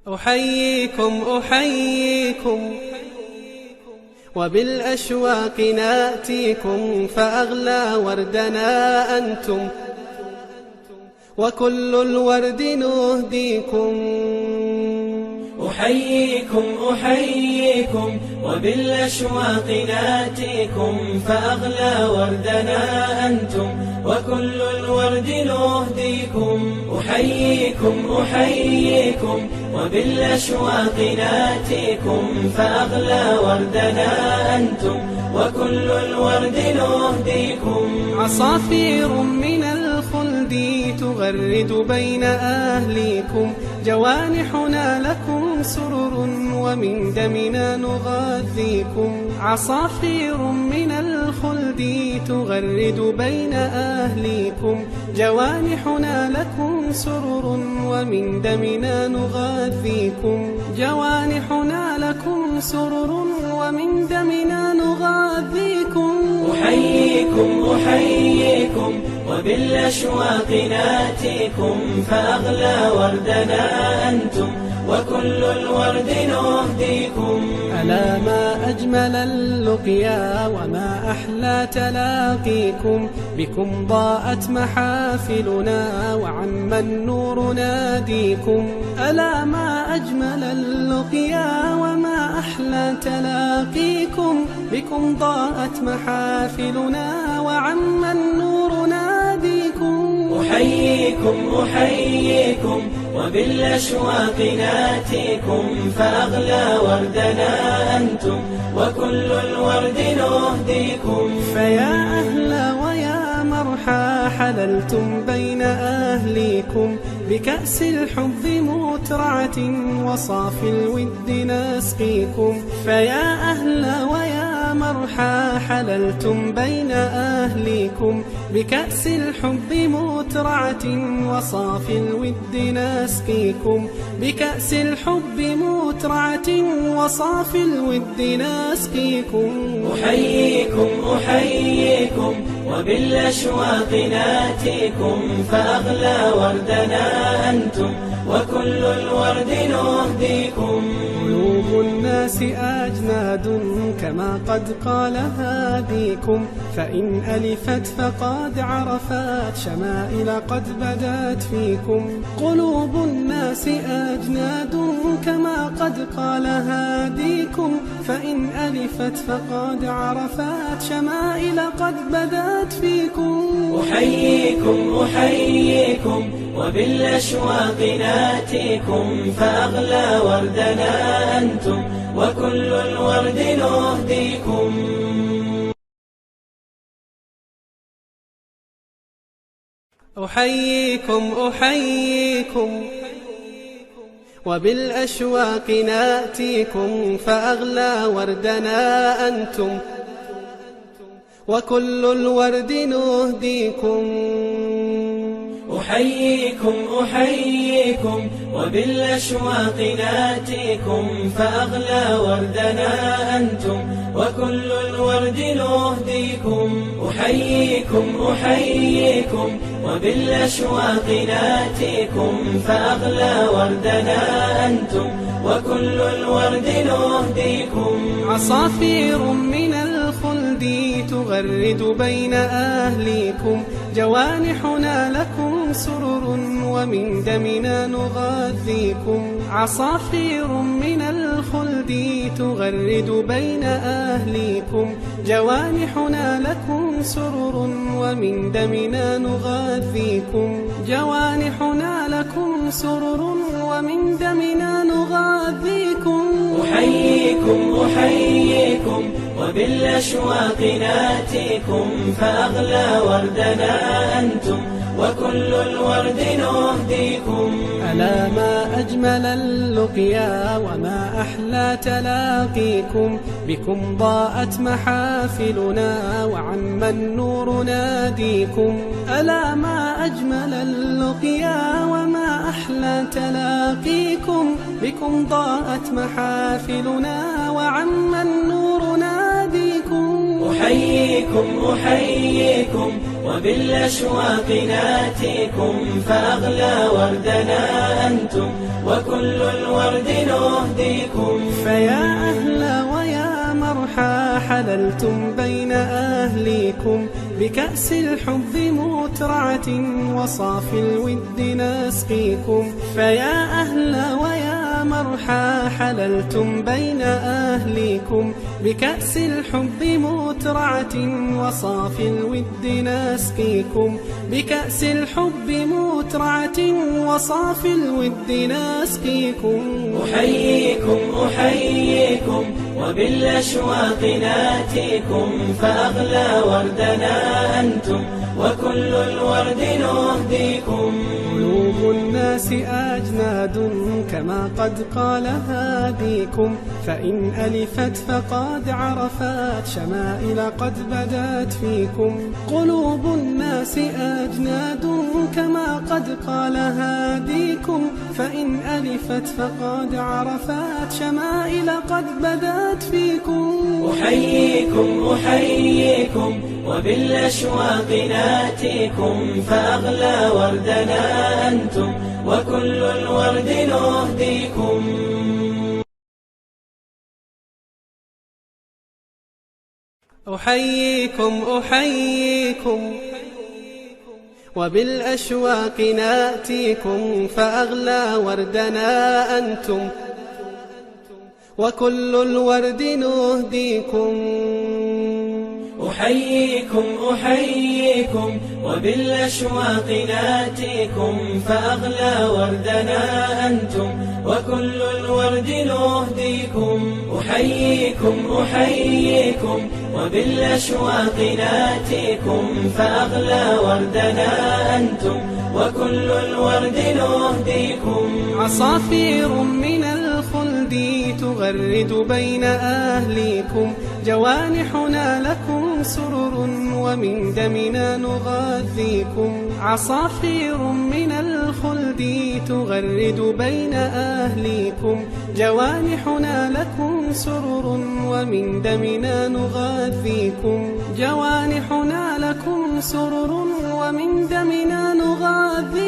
أحييكم أحييكم وبالأشواق ناتيكم، فأغلى وردنا أنتم وكل الورد نهديكم. أحييكم أحييكم وبالأشواق ناتيكم، فأغلى وردنا أنتم وكل الورد نهديكم. أحييكم أحييكم وبالأشواق ناتيكم، فأغلى وردنا أنتم وكل الورد نهديكم. عصافير من الخلد تغرد بين أهليكم، جوانحنا لكم سرر ومن دمنا نغذيكم. عصافير من الخلد تغرد بين أهليكم، جوانحنا لكم سرر ومن دمنا نغذيكم. جوانحنا لكم سرر ومن دمنا نغذيكم. أحييكم أحييكم وبالأشواق ناتيكم، فأغلى وردنا أنتم وكل الورد نهديكم. ألا ما أجمل اللقيا وما أحلى تلاقيكم، بكم ضاءت محافلنا وعم النور ناديكم. ألا ما أجمل اللقيا وما أحلى تلاقيكم، بكم ضاءت محافلنا وعم النور ناديكم. أحييكم أحييكم وبالأشواق ناتيكم، فأغلى وردنا أنتم وكل الورد نهديكم. فيا أهلا ويا مرحى حللتم بين أهليكم، بكأس الحب مترعة وصافي الود نسقيكم. فيا أهلا ويا مرحى حللتم بين أهليكم، بكأس الحب مترعة وصافي الود نسقيكم. بكأس الحب مترعة وصافي الود نسقيكم. أحييكم أحييكم وبالأشواق ناتيكم، فأغلى وردنا أنتم وكل الورد نهديكم. قلوب الناس أجناد كما قد قال هاديكم، فإن ألفت فقد عرفت شمائل قد بدت فيكم. قلوب الناس أجناد كما قد قال هاديكم، فإن ألفت فقد عرفت شمائل قد بدت فيكم. أحييكم أحييكم وبالأشواق ناتيكم، فأغلى وردنا أنتم وكل الورد نهديكم. أحييكم أحييكم وبالأشواق ناتيكم، فأغلى وردنا أنتم وكل الورد نهديكم. أحييكم أحييكم وبالأشواق ناتيكم، فأغلى وردنا أنتم وكل الورد نهديكم. أحييكم أحييكم وبالأشواق ناتيكم، فأغلى وردنا أنتم وكل الورد نهديكم. عصافير من الخلد تغرد بين أهليكم، جوانحنا لكم سرر ومن دمنا نغذيكم. عصافير من الخلد تغرد بين أهليكم، جوانحنا لكم سرر ومن دمنا نغذيكم. جوانحنا لكم سرر ومن دمنا نغذيكم. أحييكم أحييكم وبالأشواق ناتيكم، فأغلى وردنا أنتم وكل الورد نهديكم. ألا ما أجمل اللقيا وما أحلى تلاقيكم، بكم ضاءت محافلنا وعم النور ناديكم. ألا ما أجمل اللقيا وما أحلى تلاقيكم، بكم ضاءت محافلنا وعم النور ناديكم. أحييكم أحييكم وبالأشواق ناتيكم فأغلى وردنا أنتم وكل الورد نهديكم. فيا أهلا ويا مرحى حللتم بين أهليكم بكأس الحب مترعة وصافي الود نسقيكم. فيا أهلا ويا مرحى حللتم بين أهليكم بكأس الحب مترعة وصافي الود نسقيكم. بكأس الحب مترعة وصافي الود نسقيكم. أحييكم أحييكم وبالأشواق ناتيكم فأغلى وردنا أنتم وكل الورد نهديكم. قلوب الناس أجناد كما قد قال هاديكم فإن ألفت فقد عرفت شمائل قد بدت فيكم. قلوب الناس أجناد كما قد قال هاديكم فإن ألفت فقد عرفت شمائل قد بدت فيكم. أحييكم أحييكم وبالأشواق ناتيكم فأغلى وردنا أنتم وكل الورد نهديكم. أحييكم أحييكم وبالأشواق ناتيكم فأغلى وردنا أنتم وكل الورد نهديكم. أحييكم أحييكم وبالأشواق ناتيكم فأغلى وردنا أنتم وكل الورد نهديكم. أحييكم أحييكم وبالأشواق ناتيكم فأغلى وردنا أنتم وكل الورد نهديكم. عصافير من الخلد تغرد بين أهليكم جوانحنا لكم سرر ومن دمنا نغذيكم. عصافير من الخلد تغرد بين أهليكم جوانحنا لكم سرر ومن دمنا نغذيكم. جوانحنا لكم سرر ومن دمنا نغذيكم.